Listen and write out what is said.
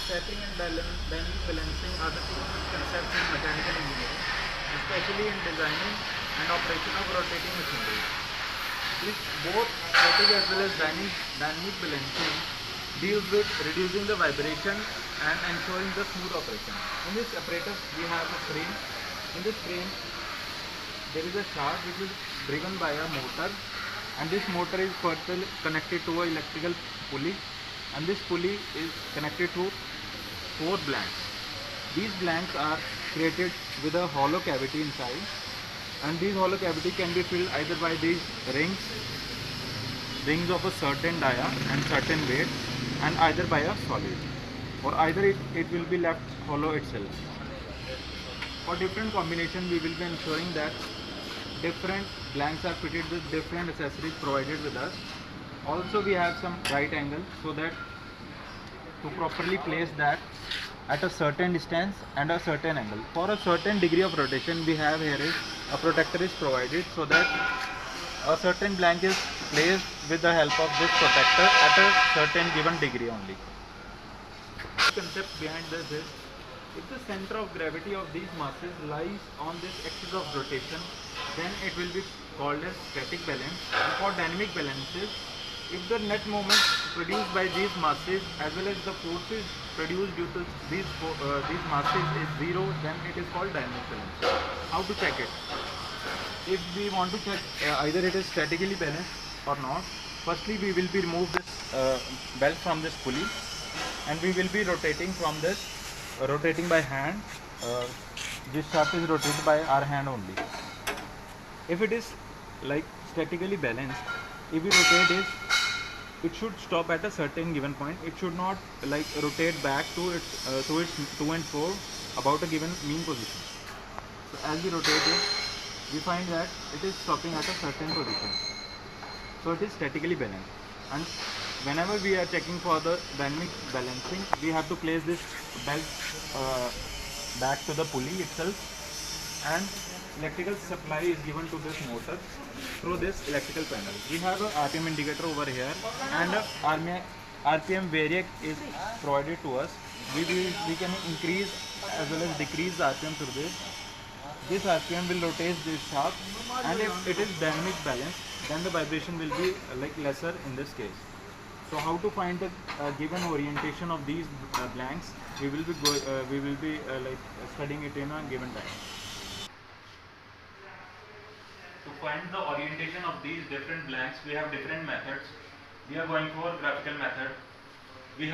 Setting and dynamic balancing are the two concepts in mechanical engineering, especially in designing and operation of rotating machinery. This both static as well as dynamic balancing deals with reducing the vibration and ensuring the smooth operation. In this apparatus we have a frame. In this frame there is a shaft which is driven by a motor, and this motor is further connected to an electrical pulley, and this pulley is connected to 4 blanks. These blanks are created with a hollow cavity inside, and these hollow cavity can be filled either by these rings of a certain dia and certain weight, and either by a solid, or either it will be left hollow itself. For different combination we will be ensuring that different blanks are fitted with different accessories provided with us. Also we have some right angle, so that to properly place that at a certain distance and a certain angle. For a certain degree of rotation we have here is a protector is provided, so that a certain blank is placed with the help of this protector at a certain given degree only. The concept behind this is, if the center of gravity of these masses lies on this axis of rotation, then it will be called as static balance. And for dynamic balances, if the net moment produced by these masses as well as the forces produced due to these masses is zero, then it is called dynamic balance. How to check it? If we want to check either it is statically balanced or not, firstly we will be remove this belt from this pulley, and we will be rotating from this, rotating by hand. This shaft is rotated by our hand only. If it is like statically balanced, if we rotate this, it should stop at a certain given point. It should not like rotate back to its to and fro about a given mean position. So as we rotate it, we find that it is stopping at a certain position. So it is statically balanced. And whenever we are checking for the dynamic balancing, we have to place this belt back to the pulley itself, and electrical supply is given to this motor through this electrical panel. We have a RPM indicator over here, and a RPM variac is provided to us. We can increase as well as decrease the RPM through this. This RPM will rotate this shaft, and if it is dynamic balance, then the vibration will be like lesser in this case. So how to find the given orientation of these blanks? We will be like studying it in a given time. To find the orientation of these different blanks, we have different methods. We are going for graphical method.